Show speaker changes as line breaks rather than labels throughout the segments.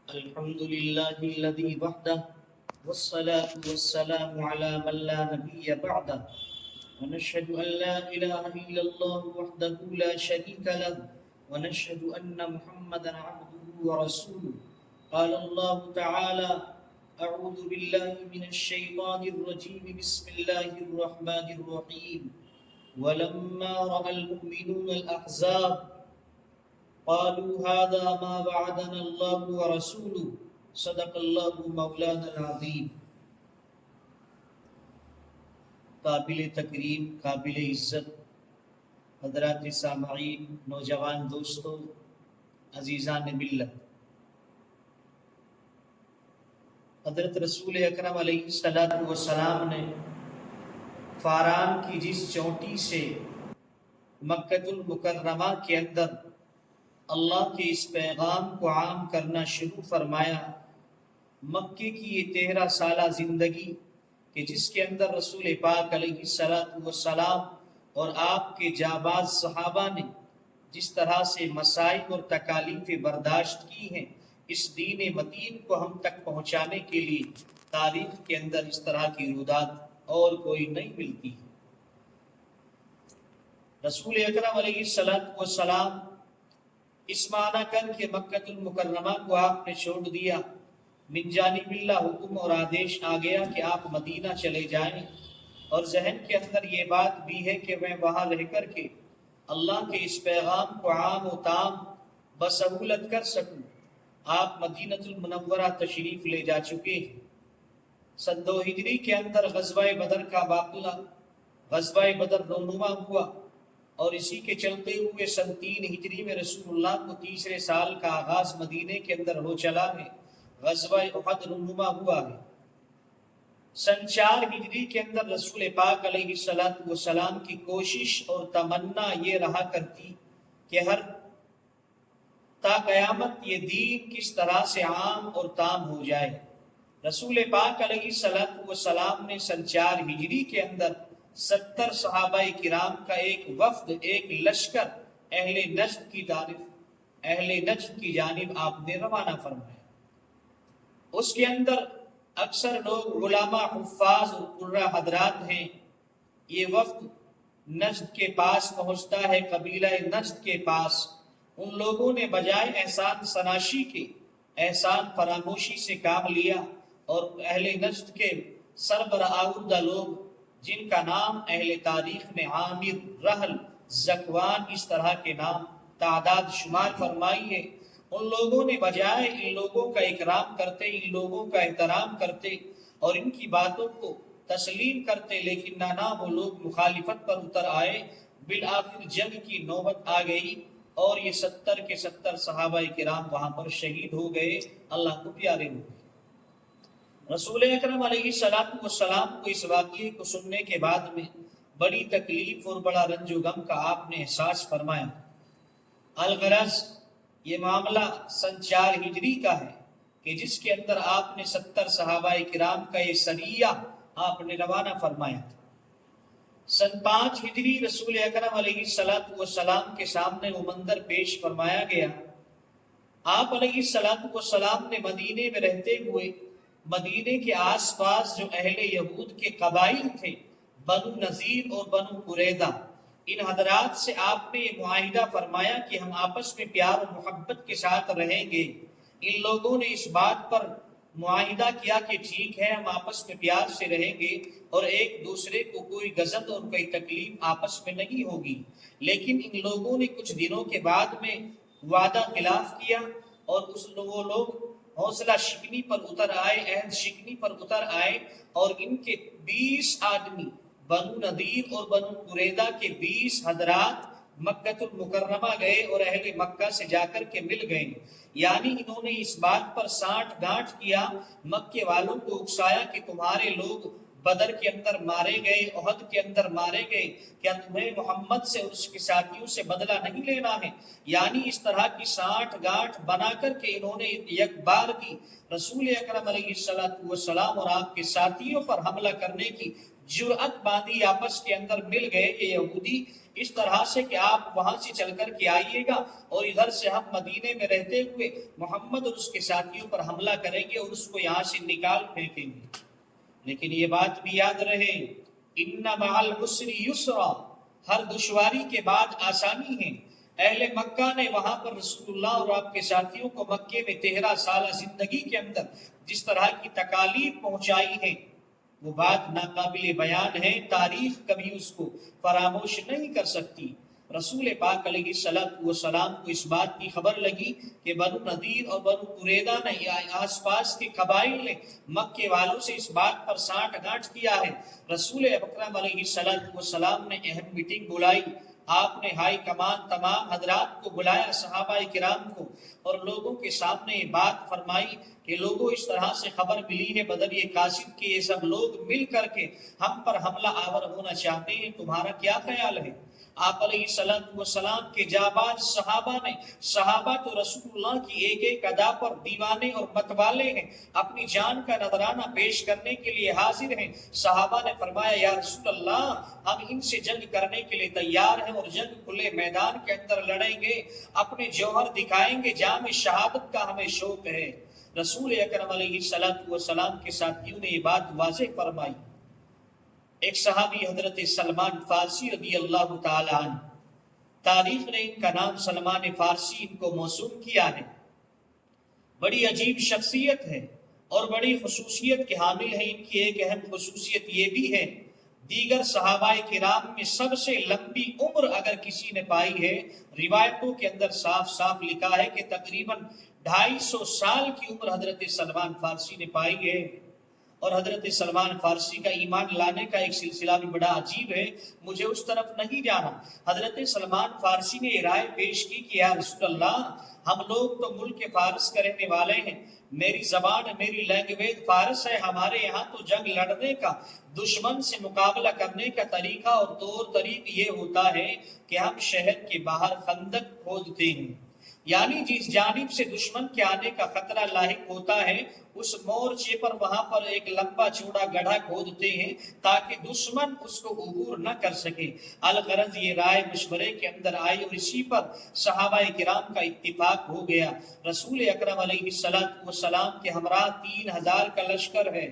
الحمد لله الذي وحده والصلاة والسلام على من لا نبي بعده ونشهد أن لا إله إلا الله وحده لا شريك له ونشهد أن محمدا عبده ورسوله. قال الله تعالى: أعوذ بالله من الشيطان الرجيم، بسم الله الرحمن الرحيم. ولما رأى المؤمنون الأحزاب قالوا هذا ما وعدنا الله ورسوله صدق الله مولانا العظیم. قابل تکریم، قابل عزت حضرات سامعین، نوجوان دوستو، عزیزان ملت، حضرت رسول اکرم علیہ السلام نے فاران کی جس چوٹی سے مکۃ المکرمہ کے اندر اللہ کے اس پیغام کو عام کرنا شروع فرمایا، مکے کی یہ 13 سالہ زندگی کہ جس کے اندر رسول پاک علیہ السلام اور آپ کے جاباز صحابہ نے جس طرح سے مسائل اور تکالیف برداشت کی ہیں، اس دین متین کو ہم تک پہنچانے کے لیے تاریخ کے اندر اس طرح کی رودات اور کوئی نہیں ملتی. رسول اکرم علیہ السلام اس معنی کر کے مکۃ المکرمہ کو آپ نے چھوڑ دیا، من جانب اللہ حکم اور آدیش آ گیا کہ آپ مدینہ چلے جائیں، اور ذہن کے اندر یہ بات بھی ہے کہ میں وہاں رہ کر کے اللہ کے اس پیغام کو عام و تام بسہولت کر سکوں. آپ مدینہ المنورہ تشریف لے جا چکے ہیں. سن 2 ہجری کے اندر غزوہ بدر کا واقعہ، غزوہ بدر رونما ہوا، اور اسی کے چلتے ہوئے سن 3 ہجری میں رسول اللہ کو تیسرے سال کا آغاز مدینے کے اندر ہو چلا ہے. غزوہ احد رونما ہوا ہے. سن 4 ہجری کے اندر رسول پاک علیہ السلام کی کوشش اور تمنا یہ رہا کرتی کہ ہر تا قیامت یہ دین کس طرح سے عام اور تام ہو جائے. رسول پاک علیہ السلام نے سن 4 ہجری کے اندر 70 صحابہ کرام کا ایک وفد، ایک لشکر اہل نجد کی جانب آپ نے روانہ فرمایا. اس کے اندر اکثر لوگ علماء، حفاظ اور قرہ حضرات ہیں. یہ وفد نجد کے پاس پہنچتا ہے، قبیلہ نجد کے پاس. ان لوگوں نے بجائے احسان سناشی کے احسان فراموشی سے کام لیا، اور اہل نجد کے سربراہ لوگ جن کا نام اہل تاریخ میں عامر، رحل، زکوان اس طرح کے نام تعداد شمار فرمائی ہے، ان لوگوں نے بجائے ان لوگوں کا اکرام کرتے، ان لوگوں کا احترام کرتے اور ان کی باتوں کو تسلیم کرتے، لیکن نہ وہ لوگ مخالفت پر اتر آئے. بالآخر جنگ کی نوبت آ گئی اور یہ 70 کے 70 صحابہ کرام وہاں پر شہید ہو گئے، اللہ کو پیارے ہو گئے. رسول اکرم علیہ السلام کو اس واقعے کو سننے کے بعد میں بڑی تکلیف اور بڑا رنج و غم کا آپ نے احساس فرمایا. الغرض یہ معاملہ سن 4 ہجری کا ہے کہ جس کے اندر آپ نے 70 صحابہ کرام کا یہ سریہ آپ نے روانہ فرمایا تھا. سن 5 ہجری رسول اکرم علیہ السلام کے سامنے وہ منظر پیش فرمایا گیا. آپ علیہ السلام نے مدینے میں رہتے ہوئے مدینے کے آس پاس جو اہل یہود کے قبائل تھے، بنو نذیر اور بنو قریظہ، ان حضرات سے آپ نے یہ معاہدہ فرمایا کہ ہم آپس میں پیار و محبت کے ساتھ رہیں گے. ان لوگوں نے اس بات پر معاہدہ کیا کہ ٹھیک ہے، ہم آپس میں پیار سے رہیں گے اور ایک دوسرے کو کوئی غضب اور کوئی تکلیف آپس میں نہیں ہوگی. لیکن ان لوگوں نے کچھ دنوں کے بعد میں وعدہ خلاف کیا، اور وہ لوگ حوصلہ شکنی پر اتر آئے، عہد شکنی پر اتر آئے، اور ان کے 20 آدمی، بنو نذیر اور بنو قریظہ کے 20 حضرات مکۃ المکرمہ گئے اور اہل مکہ سے جا کر کے مل گئے. یعنی انہوں نے اس بات پر سانٹھ گانٹھ کیا، مکے والوں کو اکسایا کہ تمہارے لوگ بدر کے اندر مارے گئے، احد کے اندر مارے گئے، کیا تمہیں محمد سے اور اس کے ساتھیوں سے بدلہ نہیں لینا ہے؟ یعنی اس طرح کی سانٹھ گانٹھ بنا کر کے انہوں نے یک بار کی رسول اکرم علیہ السلام اور آپ کے ساتھیوں پر حملہ کرنے کی جرأت باندھی، آپس کے اندر مل گئے یہ یہودی اس طرح سے کہ آپ وہاں سے چل کر کے آئیے گا اور ادھر سے ہم مدینے میں رہتے ہوئے محمد اور اس کے ساتھیوں پر حملہ کریں گے اور اس کو یہاں سے نکال پھینکیں گے۔ لیکن یہ بات بھی یاد رہے، ان مع العسر یسرا، ہر دشواری کے بعد آسانی ہے۔ اہل مکہ نے وہاں پر رسول اللہ اور آپ کے ساتھیوں کو مکے میں 13 سالہ زندگی کے اندر جس طرح کی تکالیف پہنچائی ہے وہ بات ناقابل بیان ہے، تاریخ کبھی اس کو فراموش نہیں کر سکتی۔ رسول پاک علیہ السلام کو اس بات کی خبر لگی کہ بنو نذیر اور بنو قریظہ نے آس پاس کے قبائل نے مکے والوں سے اس بات پر سانٹھ گانٹھ کیا ہے۔ رسول اکرم علیہ السلام نے اہم میٹنگ بلائی، آپ نے ہائی کمان تمام حضرات کو بلایا، صحابہ کرام کو، اور لوگوں کے سامنے یہ بات فرمائی کہ لوگوں اس طرح سے خبر ملی ہے بدر قاصد کے یہ سب لوگ مل کر کے ہم پر حملہ آور ہونا چاہتے ہیں، تمہارا کیا خیال ہے؟ آپ علیہ السلام کے جاباز صحابہ تو رسول اللہ کی ایک ایک ادا پر دیوانے اور متوالے ہیں، اپنی جان کا نذرانہ پیش کرنے کے لیے حاضر ہیں۔ صحابہ نے فرمایا یا رسول اللہ ہم ان سے جنگ کرنے کے لیے تیار ہیں اور جنگ کھلے میدان کے اندر لڑیں گے، اپنے جوہر دکھائیں گے، جام شہادت کا ہمیں شوق ہے۔ رسول اکرم علیہ السلام کے ساتھیوں نے یہ بات واضح فرمائی۔ ایک صحابی حضرت سلمان فارسی رضی اللہ تعالی عنہ، تاریخ نے ان کا نام سلمان فارسی ان کو موسوم کیا ہے، بڑی عجیب شخصیت ہے اور بڑی خصوصیت کے حامل ہے۔ ان کی ایک اہم خصوصیت یہ بھی ہے، دیگر صحابہ کرام میں سب سے لمبی عمر اگر کسی نے پائی ہے، روایتوں کے اندر صاف صاف لکھا ہے کہ تقریباً 250 سال کی عمر حضرت سلمان فارسی نے پائی ہے۔ اور حضرت سلمان فارسی کا ایمان لانے کا ایک سلسلہ بھی بڑا عجیب ہے، مجھے اس طرف نہیں جانا۔ حضرت سلمان فارسی نے یہ رائے پیش کی کہ یا رسول اللہ ہم لوگ تو ملک فارس کا رہنے والے ہیں، میری زبان میری لینگویج فارس ہے، ہمارے یہاں تو جنگ لڑنے کا، دشمن سے مقابلہ کرنے کا طریقہ اور طور طریق یہ ہوتا ہے کہ ہم شہر کے باہر خندق کھودتے ہیں، یعنی جس جانب سے دشمن کے آنے کا خطرہ لاحق ہوتا ہے اس مورچے پر وہاں پر ایک لمبا چوڑا گڑھا کھودتے ہیں تاکہ دشمن اس کو عبور نہ کر سکے۔ الغرض یہ رائے مشورے کے اندر آئی اور اسی پر صحابہ کرام کا اتفاق ہو گیا۔ رسول اکرم علیہ السلام کے ہمراہ 3000 کا لشکر ہے،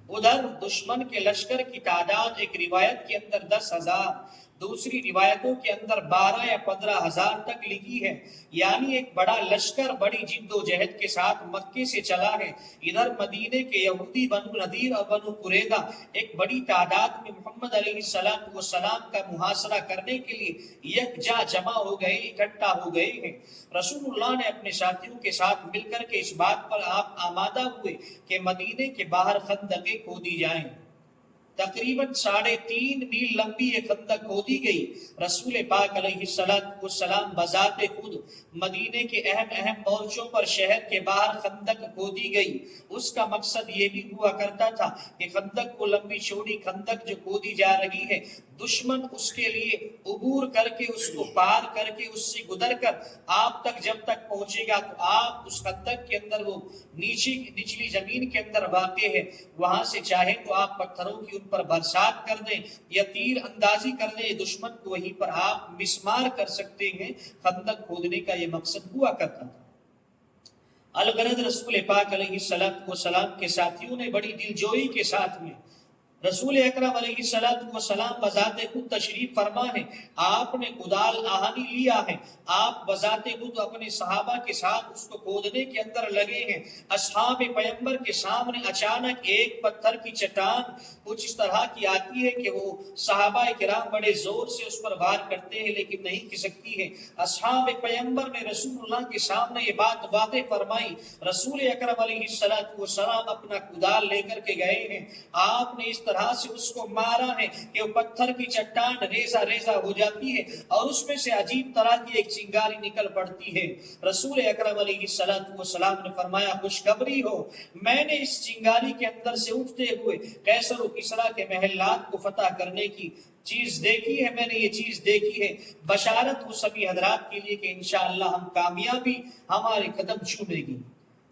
ادھر دشمن کے لشکر کی تعداد ایک روایت کے اندر 10,000، دوسری روایتوں کے اندر 12 یا 15,000 تک لکھی ہے، یعنی ایک بڑا لشکر بڑی جد و جہد کے ساتھ مکے سے چلا ہے۔ ادھر مدینے کے یہودی بنو نذیر اور بنو قریظہ ایک بڑی تعداد میں محمد علیہ السلام کا محاصرہ کرنے کے لیے یکجا جمع ہو گئے، اکٹھا ہو گئے ہیں۔ رسول اللہ نے اپنے ساتھیوں کے ساتھ مل کر کے اس بات پر آپ آمادہ ہوئے کہ مدینے کے باہر خندقیں کھودی جائیں۔ تقریباً 3.5 میل لمبی یہ خندق کھودی گئی۔ رسول پاک علیہ السلام بذات خود مدینے کے اہم مورچوں پر شہر کے باہر خندق کھودی گئی۔ اس کا مقصد یہ بھی ہوا کرتا تھا کہ خندق کو لمبی چوڑی خندق جو کھودی جا رہی ہے، دشمن اس کے لیے عبور کر کے اس کو پار کر کے اس سے گزر کر آپ تک جب تک پہنچے گا تو آپ اس خندق کے اندر وہ نچلی زمین کے اندر واقع ہے، وہاں سے چاہے تو آپ پتھروں کی ان پر برسات کر دیں یا تیر اندازی کر دیں، دشمن کو وہیں پر آپ مسمار کر سکتے ہیں۔ خندق کھودنے کا یہ مقصد ہوا کرتا تھا۔ الغرض رسول پاک علیہ السلام کے ساتھیوں نے بڑی دلجوئی کے ساتھ میں رسول اکرم علیہ السلام بذات خود تشریف فرما ہے، آپ نے کدال آہنی لیا ہے، آپ بذات خود اپنے صحابہ کے ساتھ اس کو کھودنے کے اندر لگے ہیں۔ اصحاب پیغمبر کے سامنے اچانک ایک پتھر کی چٹان کچھ اس طرح کی آتی ہے کہ وہ صحابہ کرام بڑے زور سے اس پر وار کرتے ہیں لیکن نہیں کھسکتی ہے۔ اصحاب پیغمبر نے رسول اللہ کے سامنے یہ بات واضح فرمائی، رسول اکرم علیہ السلام اپنا کدال لے کر کے گئے ہیں، آپ نے اس طرح سے اس کو مارا ہے کہ وہ پتھر کی چٹان ریزہ ریزہ ہو جاتی ہے اور اس میں سے عجیب طرح کی ایک چنگاری نکل پڑتی ہے۔ رسول اکرم علیہ السلام نے فرمایا خوشخبری ہو، میں نے اس چنگاری کے اندر سے اٹھتے ہوئے قیصر و کسریٰ کے محلات کو فتح کرنے کی چیز دیکھی ہے، میں نے یہ چیز دیکھی ہے، بشارت ہو سبھی حضرات کے لیے کہ انشاءاللہ ہم کامیابی ہمارے قدم چومے گی۔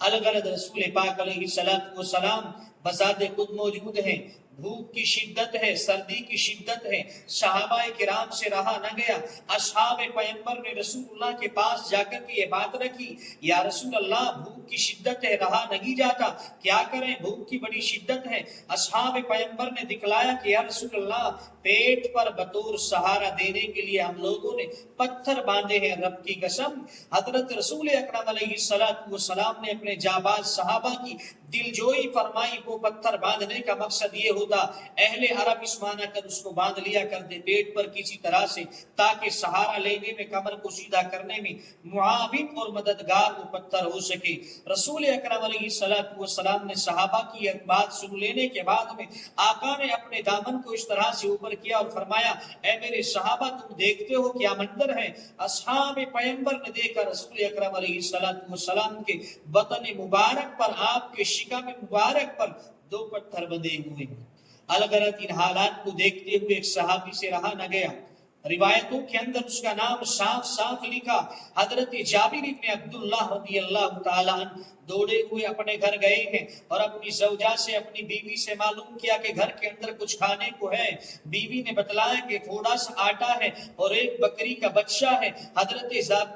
الغرض رسول پاک علیہ السلام بذات خود موجود ہیں، بھوک کی شدت ہے، سردی کی شدت ہے، صحابہ کرام سے رہا نہ گیا۔ اصحاب پیغمبر نے رسول اللہ کے پاس جا کر کے یہ بات رکھی، یا رسول اللہ بھوک کی شدت ہے، رہا نہیں جاتا، کیا کریں، بھوک کی بڑی شدت ہے۔ اصحاب پیغمبر نے دکھلایا کہ یا رسول اللہ پیٹ پر بطور سہارا دینے کے لیے ہم لوگوں نے پتھر باندھے ہیں، رب کی قسم۔ حضرت رسول اکرم علیہ السلام نے اپنے جاباز صحابہ کی دل جوئی فرمائی، وہ پتھر باندھنے کا مقصد یہ ہوتا اہل عرب اس معنی کر اس کو باندھ لیا کرتے پیٹ پر کسی طرح سے، تاکہ سہارا لینے میں، کمر کو سیدھا کرنے میں معاون اور مددگار وہ پتھر ہو سکے۔ رسول اکرم علیہ السلام نے صحابہ کی ایک بات سن لینے کے بعد میں آقا نے اپنے دامن کو اس طرح سے اوپر کیا اور فرمایا، اے میرے صحابہ تم دیکھتے ہو کیا منظر ہے؟ اصحاب پیغمبر نے دیکھا رسول اکرم علیہ السلام کے بطن مبارک پر، آپ کے شکم مبارک پر 2 پتھر بندھے ہوئے ہیں۔ الغرض ان حالات کو دیکھتے ہوئے ایک صحابی سے رہا نہ گیا، روایتوں کے اندر اس کا نام صاف صاف لکھا، حضرت جابر بن عبداللہ رضی اللہ تعالیٰ عنہ دوڑے ہوئے اپنے گھر گئے ہیں اور اپنی زوجہ سے، اپنی بیوی سے معلوم کیا کہ گھر کے اندر کچھ کھانے کو ہے۔ بیوی نے بتلایا کہ تھوڑا سا آٹا ہے اور ایک بکری کا بچہ ہے۔ حضرت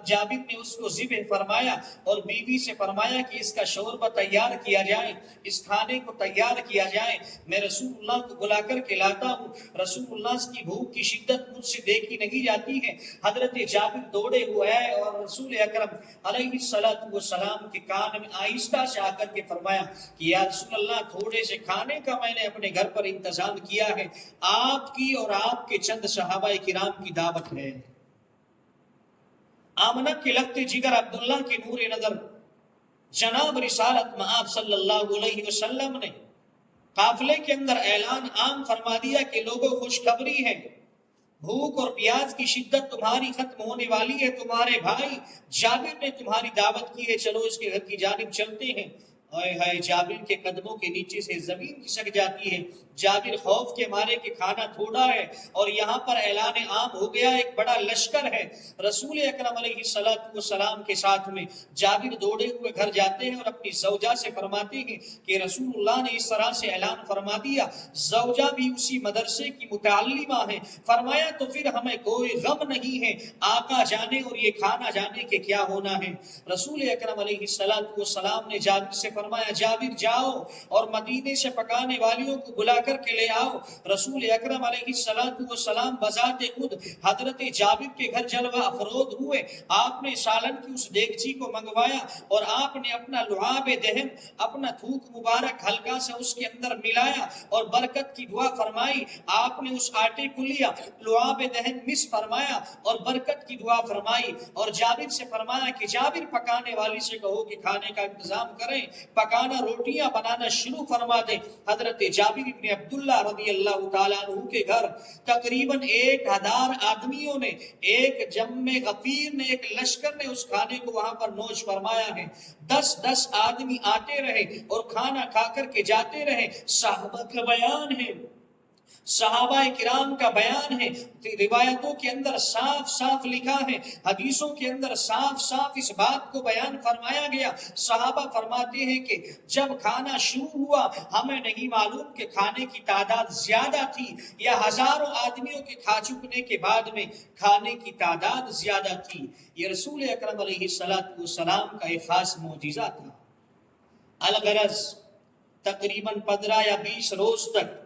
جابر نے اس کو ذبح فرمایا اور بیوی سے فرمایا کہ اس کا شوربہ تیار کیا جائے، اس کھانے کو تیار کیا جائے، میں رسول اللہ کو بلا کر کے لاتا ہوں۔ رسول اللہ کی بھوک کی شدت مجھ سے دیکھی نہیں جاتی ہے۔ حضرت جابر دوڑے ہوئے اور رسول اکرم علیہ السلام کے کان میں آہستہ سے آ کر کے فرمایا کہ یا رسول اللہ تھوڑے سے کھانے کا میں نے اپنے گھر پر انتظام کیا ہے، آپ کی اور آپ کے چند صحابہ کرام کی دعوت ہے۔ آمنہ کے لگتے جگر عبداللہ کے نور نظر جناب رسالت مآب صلی اللہ علیہ وسلم نے قافلے کے اندر اعلان عام فرما دیا کہ لوگوں خوشخبری ہے، بھوک اور پیاس کی شدت تمہاری ختم ہونے والی ہے، تمہارے بھائی جابر نے تمہاری دعوت کی ہے، چلو اس کے گھر کی جانب چلتے ہیں۔ اے ہائے، جابر کے قدموں کے نیچے سے زمین کھسک جاتی ہے۔ جابر خوف کے مارے کہ کھانا تھوڑا ہے اور یہاں پر اعلان عام ہو گیا، ایک بڑا لشکر ہے۔ رسول اکرم علیہ السلام کے ساتھ میں جابر دوڑے ہوئے گھر جاتے ہیں اور اپنی زوجہ سے فرماتے ہیں کہ رسول اللہ نے اس طرح سے اعلان فرما دیا۔ زوجہ بھی اسی مدرسے کی متعلمہ ہیں۔ فرمایا تو پھر ہمیں کوئی غم نہیں ہے، آقا جانے اور یہ کھانا جانے کے کیا ہونا ہے۔ رسول اکرم علیہ السلام نے جابر سے فرمایا، جابر جاؤ اور مدینے سے پکانے والیوں کو بلا کر کے لے آؤ۔ رسول اکرم علیہ السلام بذات خود حضرت جابر کے گھر جلوہ افروز ہوئے۔ آپ نے سالن کی اس دیگچی کو منگوایا اور آپ نے اپنا لعاب دہن، اپنا تھوک مبارک ہلکا سے اس کے اندر ملایا اور برکت کی دعا فرمائی۔ آپ نے اس آٹے کو لیا، لعاب دہن مس فرمایا اور برکت کی دعا فرمائی اور جابر سے فرمایا کہ جابر پکانے والی سے کہو کہ کھانے کا انتظام کریں، پکانا روٹیاں بنانا شروع فرما دیں۔ حضرت جابر بن عبداللہ رضی اللہ تعالیٰ عنہ کے گھر تقریباً 1000 آدمیوں نے، ایک جم غفیر نے، ایک لشکر نے اس کھانے کو وہاں پر نوش فرمایا ہے۔ 10 آدمی آتے رہے اور کھانا کھا کر کے جاتے رہے۔ صحابہ کا بیان ہے، صحابہ کرام کا بیان ہے، روایتوں کے اندر صاف صاف لکھا ہے، حدیثوں کے اندر صاف صاف اس بات کو بیان فرمایا گیا۔ صحابہ فرماتے ہیں کہ جب کھانا شروع ہوا ہمیں نہیں معلوم کہ کھانے کی تعداد زیادہ تھی یا ہزاروں آدمیوں کے کھا چکنے کے بعد میں کھانے کی تعداد زیادہ تھی۔ یہ رسول اکرم علیہ السلام کا ایک خاص معجزہ تھا۔ الغرض تقریباً 15 یا 20 روز تک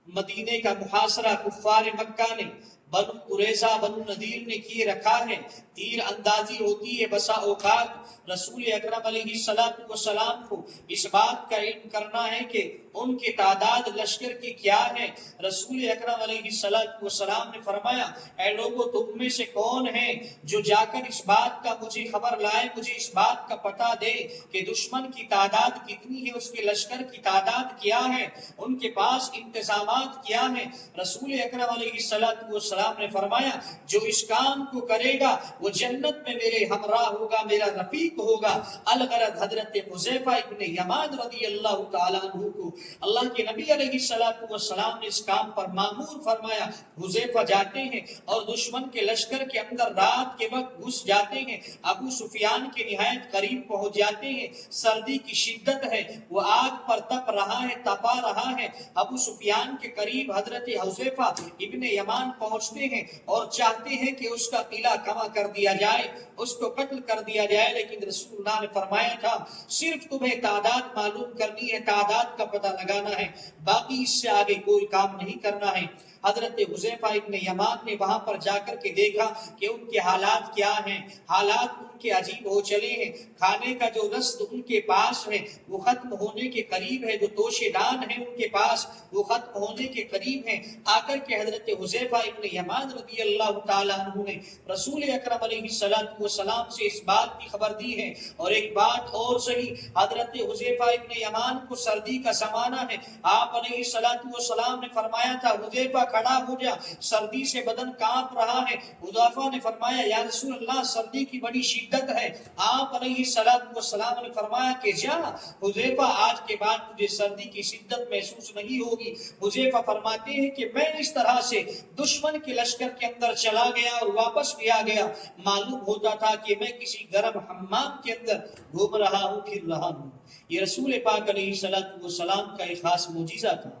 مدینے کا محاصرہ کفار مکہ نے، بنو قریظہ، بنو نذیر نے کیے رکھا ہے۔ تیر اندازی ہوتی ہے، بسا اوقات رسول اکرم علیہ السلام کو اس بات کا علم کرنا ہے کہ ان کی تعداد لشکر کی کیا ہے۔ رسول اکرم علیہ السلام نے فرمایا، اے لوگو تم میں سے کون ہے جو جا کر اس بات کا مجھے خبر لائے، مجھے اس بات کا پتہ دے کہ دشمن کی تعداد کتنی ہے، اس کے لشکر کی تعداد کیا ہے، ان کے پاس انتظامات کیا ہیں۔ رسول اکرم علیہ السلام والسلام نے فرمایا جو اس کام کو کرے گا وہ جنت میں میرے ہمراہ ہوگا، میرا رفیق ہوگا۔ الغرض حضرت حذیفہ ابن یمان رضی اللہ تعالیٰ عنہ کو اللہ کے نبی علیہ السلام نے اس کام پر مامور فرمایا۔ حذیفہ جاتے ہیں اور دشمن کے لشکر کے اندر رات کے وقت گھس جاتے ہیں، ابو سفیان کے نہایت قریب پہنچ جاتے ہیں، سردی کی شدت ہے، وہ آگ پر تپ رہا ہے، تپا رہا ہے۔ ابو سفیان کے قریب حضرت حذیفہ ابن یمان پہنچتے ہیں اور چاہتے ہیں کہ اس کا قلعہ کما کر دیا جائے، اس کو قتل کر دیا جائے، لیکن رسول اللہ نے فرمایا تھا صرف تمہیں تعداد معلوم کرنی ہے، تعداد کا پتہ لگانا ہے، باقی اس سے آگے کوئی کام نہیں کرنا ہے۔ حضرت حذیفہ ابن یمان نے وہاں پر جا کر کے دیکھا کہ ان کے حالات کیا ہیں، حالات ان کے عجیب ہو چلے ہیں، کھانے کا جو رسد ان کے پاس ہے وہ ختم ہونے کے قریب ہے، جو توشے دان ہیں ان کے پاس وہ ختم ہونے کے قریب ہیں۔ آ کر کے حضرت حذیفہ ابن یمان رضی اللہ تعالیٰ عنہ نے رسول اکرم علیہ السلام سے اس بات کی خبر دی ہے۔ اور ایک بات اور صحیح، حضرت حذیفہ ابن یمان کو سردی کا زمانہ ہے، آپ علیہ السلام نے فرمایا تھا حذیفہ کھڑا ہو جا، سردی سے بدن کانپ رہا ہے۔ حذیفہ نے فرمایا یا رسول اللہ سردی کی بڑی شدت ہے۔ آپ علیہ السلام نے فرمایا کہ جا حذیفہ، آج کے بعد تجھے سردی کی شدت محسوس نہیں ہوگی۔ حذیفہ فرماتے ہیں کہ میں اس طرح سے دشمن کے لشکر کے اندر چلا گیا اور واپس بھی آ گیا، معلوم ہوتا تھا کہ میں کسی گرم حمام کے اندر گھوم رہا ہوں، پھر رہا ہوں۔ یہ رسول پاک علیہ السلام کا ایک خاص معجزہ تھا۔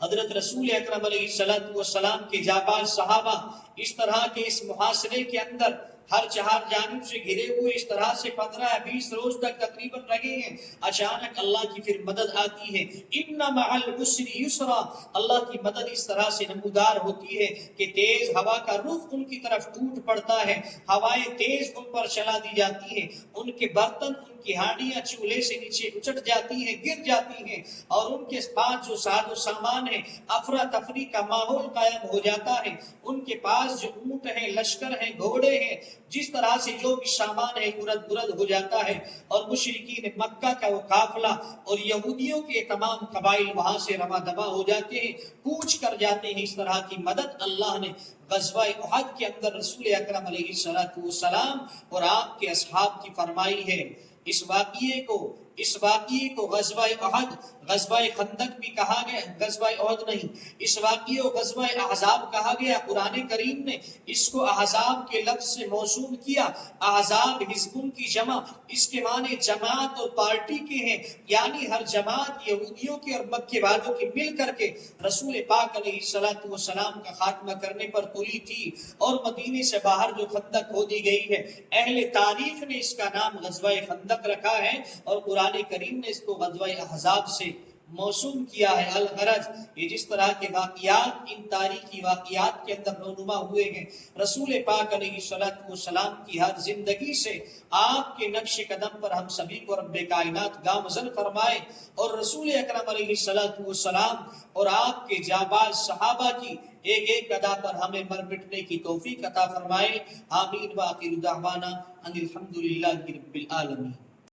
حضرت رسول اکرم علیہ السلام کے جاباز صحابہ اس طرح کے اس محاصرے کے اندر ہر چہار جانب سے گھرے ہوئے اس طرح سے 15-20 روز تک تقریباً رہے ہیں۔ اچانک اللہ کی پھر مدد آتی ہے، ان مع العسر یسرا، اللہ کی مدد اس طرح سے نمودار ہوتی ہے کہ تیز ہوا کا رخ ان کی طرف ٹوٹ پڑتا ہے، ہوائیں تیز ان پر چلا دی جاتی ہیں، ان کے برتن، ان کی ہانڈیاں چولہے سے نیچے اچٹ جاتی ہیں، گر جاتی ہیں، اور ان کے پاس جو ساز و سامان ہے افراتفری کا ماحول قائم ہو جاتا ہے۔ ان کے پاس جو اونٹ ہیں، لشکر ہیں، گھوڑے ہیں، جس طرح سے جو بھی سامان ہے گرد ہو جاتا ہے، اور مشرکین مکہ کا وہ قافلہ اور یہودیوں کے تمام قبائل وہاں سے رواں دبا ہو جاتے ہیں، کوچ کر جاتے ہیں۔ اس طرح کی مدد اللہ نے غزوہ احد کے اندر رسول اکرم علیہ السلام اور آپ کے اصحاب کی فرمائی ہے۔ اس واقعے کو غزوہ احد، غزوہ خندق بھی کہا گیا، غزوہ احد نہیں، اس واقعے کو غزوہ احزاب کہا گیا۔ قرآن کریم نے اس کو احزاب کے لفظ سے موسوم کیا۔ احزاب حزبن کی جمع، اس کے معنی جماعت اور پارٹی کے ہیں، یعنی ہر جماعت یہودیوں کی اور مکے والوں کی مل کر کے رسول پاک علیہ السلام کا خاتمہ کرنے پر تلی تھی، اور مدینے سے باہر جو خندق کھودی گئی ہے، اہل تاریخ نے اس کا نام غزوہ خندق رکھا ہے، اور قرآن کریم نے اس کو غزوہ احزاب سے موسوم کیا ہے۔ الغرض یہ جس طرح کے واقعات ان تاریخی واقعات کے اندر رونما ہوئے ہیں، رسول پاک علیہ السلام کی ہر زندگی سے آپ کے نقش قدم پر ہم سبھی کو رب کائنات گامزن فرمائے، اور رسول اکرم علیہ السلام اور آپ کے جاباز صحابہ کی ایک ایک ادا پر ہمیں مر مٹنے کی توفیق عطا فرمائے۔ آمین۔ وآخر دعوانا ان الحمدللہ رب العالمین۔